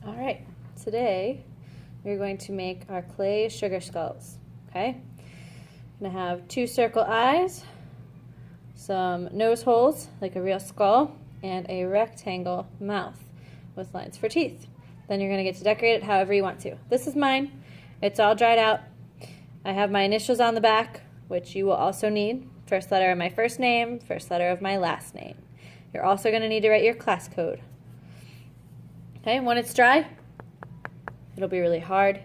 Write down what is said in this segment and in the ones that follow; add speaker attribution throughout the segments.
Speaker 1: All right, today we're going to make our clay sugar skulls, okay? I'm gonna have 2 circle eyes, some nose holes like a real skull, and a rectangle mouth with lines for teeth. Then you're gonna get to decorate it however you want to. This is mine. It's all dried out. I have my initials on the back, which you will also need. First letter of my first name, first letter of my last name. You're also gonna need to write your class code. Okay, when it's dry, it'll be really hard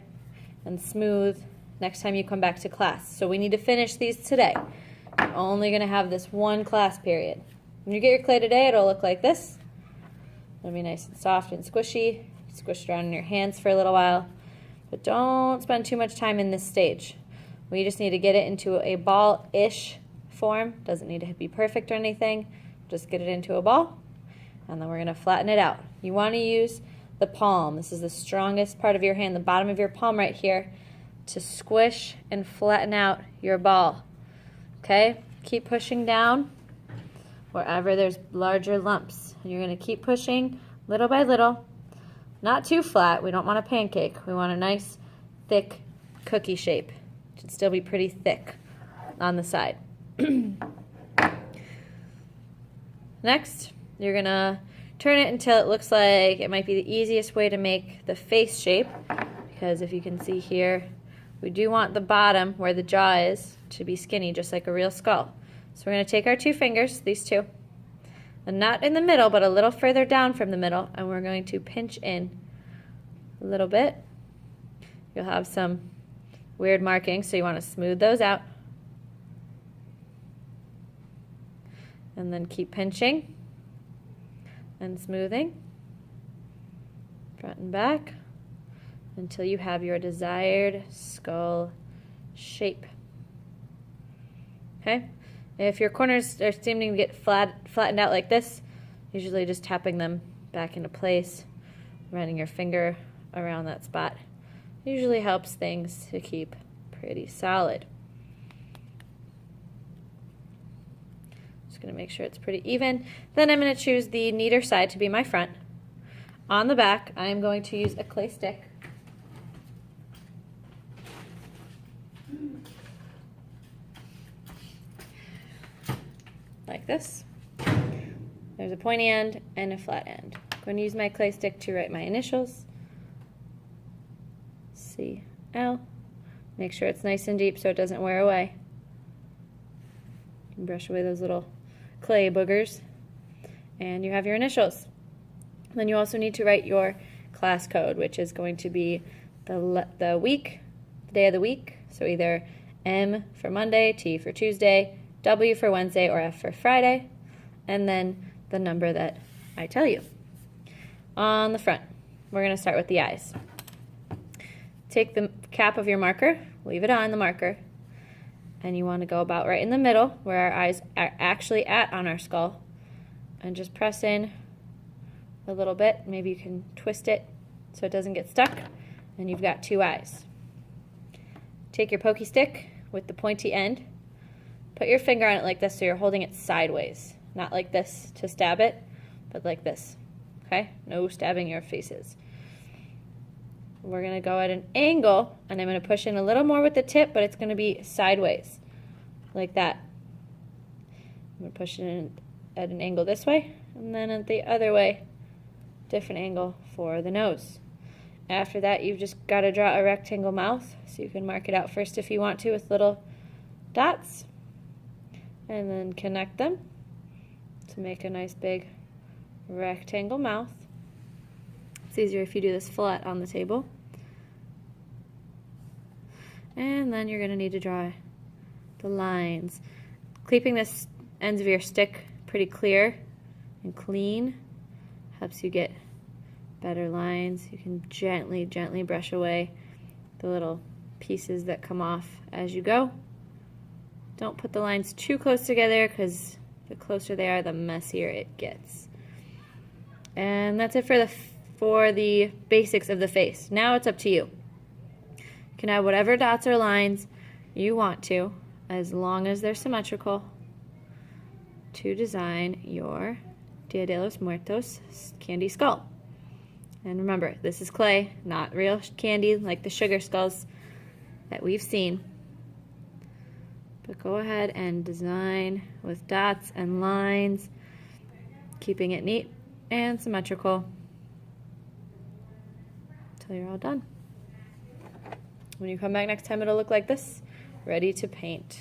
Speaker 1: and smooth next time you come back to class. So we need to finish these today. You're only gonna have this one class period. When you get your clay today, it'll look like this. It'll be nice and soft and squishy. Squish it around in your hands for a little while. But don't spend too much time in this stage. We just need to get it into a ball-ish form. Doesn't need to be perfect or anything. Just get it into a ball, and then we're gonna flatten it out. You wanna use the palm. This is the strongest part of your hand, the bottom of your palm right here, to squish and flatten out your ball. Okay? Keep pushing down wherever there's larger lumps. And you're gonna keep pushing little by little. Not too flat. We don't want a pancake. We want a nice, thick cookie shape. It should still be pretty thick on the side. Next, you're gonna turn it until it looks like it might be the easiest way to make the face shape, because if you can see here, we do want the bottom where the jaw is to be skinny, just like a real skull. So we're gonna take our 2 fingers, these 2, and not in the middle, but a little further down from the middle, and we're going to pinch in a little bit. You'll have some weird markings, so you want to smooth those out. And then keep pinching and smoothing, front and back, until you have your desired skull shape. Okay? If your corners are seeming to get flattened out like this, usually just tapping them back into place, running your finger around that spot, usually helps things to keep pretty solid. Just going to make sure it's pretty even. Then I'm going to choose the neater side to be my front. On the back, I'm going to use a clay stick. Like this. There's a pointy end and a flat end. I'm going to use my clay stick to write my initials. C-L. Make sure it's nice and deep so it doesn't wear away. You can brush away those little clay boogers. And you have your initials. Then you also need to write your class code, which is going to be the week, the day of the week. So either M for Monday, T for Tuesday, W for Wednesday, or F for Friday, and then the number that I tell you. On the front, we're going to start with the eyes. Take the cap of your marker, leave it on the marker, and you want to go about right in the middle where our eyes are actually at on our skull, and just press in a little bit. Maybe you can twist it so it doesn't get stuck, and you've got 2 eyes. Take your pokey stick with the pointy end. Put your finger on it like this so you're holding it sideways. Not like this to stab it, but like this. Okay? No stabbing your faces. We're going to go at an angle, and I'm going to push in a little more with the tip, but it's going to be sideways. Like that. I'm going to push it in at an angle this way, and then at the other way, different angle for the nose. After that, you've just got to draw a rectangle mouth, so you can mark it out first if you want to with little dots. And then connect them to make a nice big rectangle mouth. It's easier if you do this flat on the table. And then you're going to need to draw the lines. Keeping this ends of your stick pretty clear and clean helps you get better lines. You can gently brush away the little pieces that come off as you go. Don't put the lines too close together, because the closer they are, the messier it gets. And that's it for the basics of the face. Now it's up to you. You can add whatever dots or lines you want to, as long as they're symmetrical, to design your Dia de los Muertos candy skull. And remember, this is clay, not real candy like the sugar skulls that we've seen. But go ahead and design with dots and lines, keeping it neat and symmetrical until you're all done. When you come back next time, it'll look like this, ready to paint.